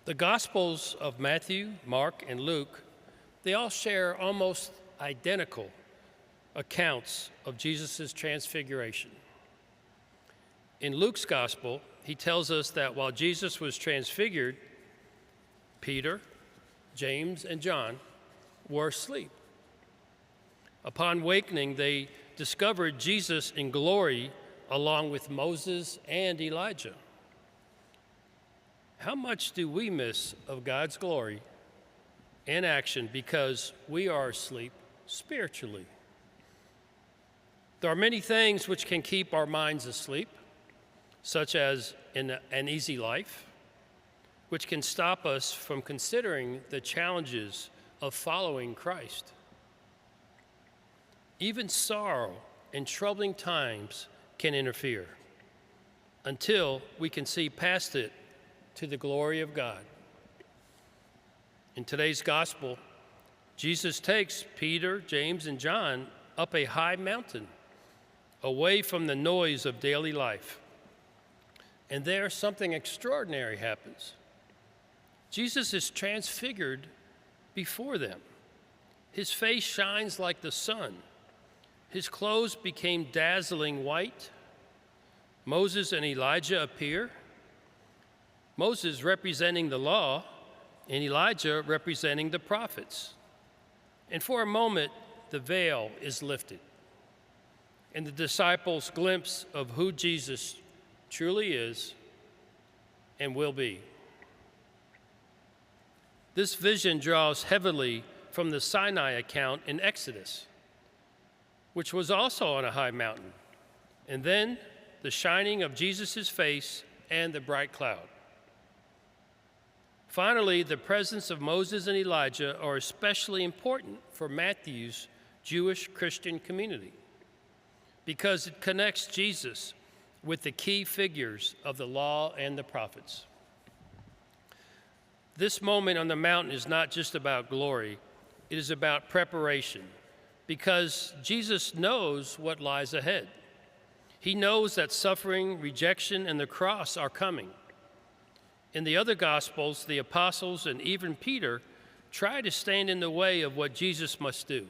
The Gospels of Matthew, Mark, and Luke, they all share almost identical accounts of Jesus' transfiguration. In Luke's Gospel, he tells us that while Jesus was transfigured, Peter, James, and John were asleep. Upon wakening, they discovered Jesus in glory along with Moses and Elijah. How much do we miss of God's glory and action because we are asleep spiritually? There are many things which can keep our minds asleep, such as an easy life, which can stop us from considering the challenges of following Christ. Even sorrow and troubling times can interfere until we can see past it to the glory of God. In today's gospel, Jesus takes Peter, James, and John up a high mountain, away from the noise of daily life. And there something extraordinary happens. Jesus is transfigured before them. His face shines like the sun. His clothes became dazzling white. Moses and Elijah appear. Moses representing the law, and Elijah representing the prophets. And for a moment, the veil is lifted, and the disciples glimpse of who Jesus truly is and will be. This vision draws heavily from the Sinai account in Exodus, which was also on a high mountain, and then the shining of Jesus' face and the bright cloud. Finally, the presence of Moses and Elijah are especially important for Matthew's Jewish Christian community because it connects Jesus with the key figures of the law and the prophets. This moment on the mountain is not just about glory, it is about preparation because Jesus knows what lies ahead. He knows that suffering, rejection, and the cross are coming. In the other Gospels, the apostles and even Peter try to stand in the way of what Jesus must do.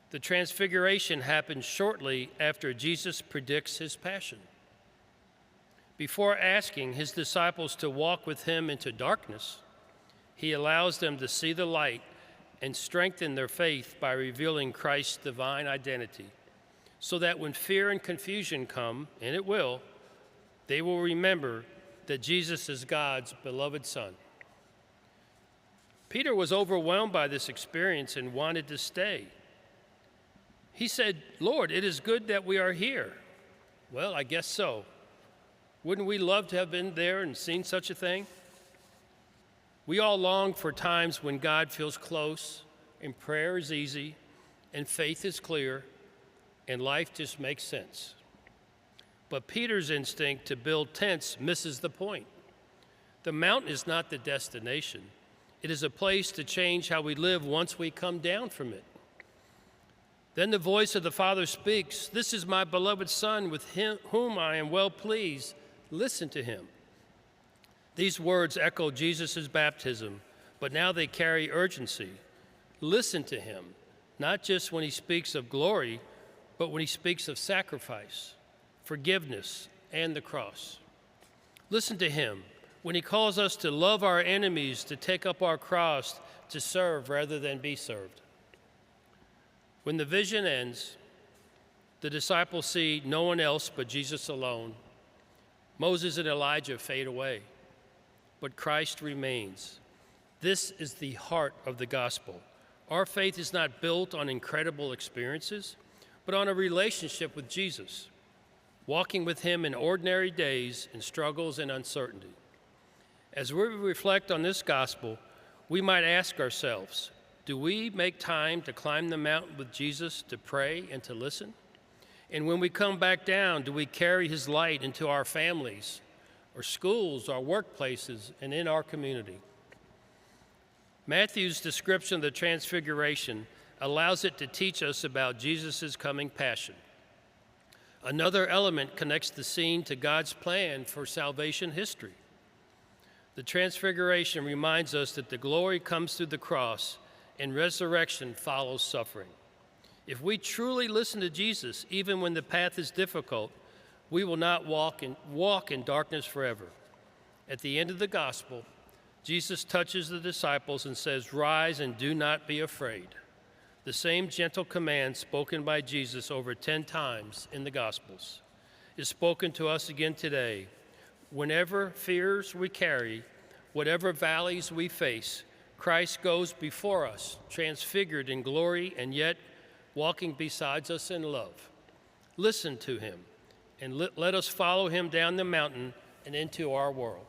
The transfiguration happens shortly after Jesus predicts his passion. Before asking his disciples to walk with him into darkness, he allows them to see the light and strengthen their faith by revealing Christ's divine identity, so that when fear and confusion come, and it will, they will remember that Jesus is God's beloved Son. Peter was overwhelmed by this experience and wanted to stay. He said, "Lord, it is good that we are here." Well, I guess so. Wouldn't we love to have been there and seen such a thing? We all long for times when God feels close, and prayer is easy, and faith is clear, and life just makes sense. But Peter's instinct to build tents misses the point. The mountain is not the destination. It is a place to change how we live once we come down from it. Then the voice of the Father speaks, "This is my beloved Son, with whom I am well pleased. Listen to him." These words echo Jesus' baptism, but now they carry urgency. Listen to him, not just when he speaks of glory, but when he speaks of sacrifice, forgiveness, and the cross. Listen to him when he calls us to love our enemies, to take up our cross, to serve rather than be served. When the vision ends, the disciples see no one else but Jesus alone. Moses and Elijah fade away, but Christ remains. This is the heart of the gospel. Our faith is not built on incredible experiences, but on a relationship with Jesus, walking with him in ordinary days, in struggles and uncertainty. As we reflect on this gospel, we might ask ourselves, do we make time to climb the mountain with Jesus to pray and to listen? And when we come back down, do we carry his light into our families, our schools, our workplaces, and in our community? Matthew's description of the Transfiguration allows it to teach us about Jesus' coming passion. Another element connects the scene to God's plan for salvation history. The Transfiguration reminds us that the glory comes through the cross and resurrection follows suffering. If we truly listen to Jesus, even when the path is difficult, we will not walk in darkness forever. At the end of the gospel, Jesus touches the disciples and says, "Rise and do not be afraid." The same gentle command spoken by Jesus over 10 times in the Gospels is spoken to us again today. Whenever fears we carry, whatever valleys we face, Christ goes before us, transfigured in glory and yet walking beside us in love. Listen to him and let us follow him down the mountain and into our world.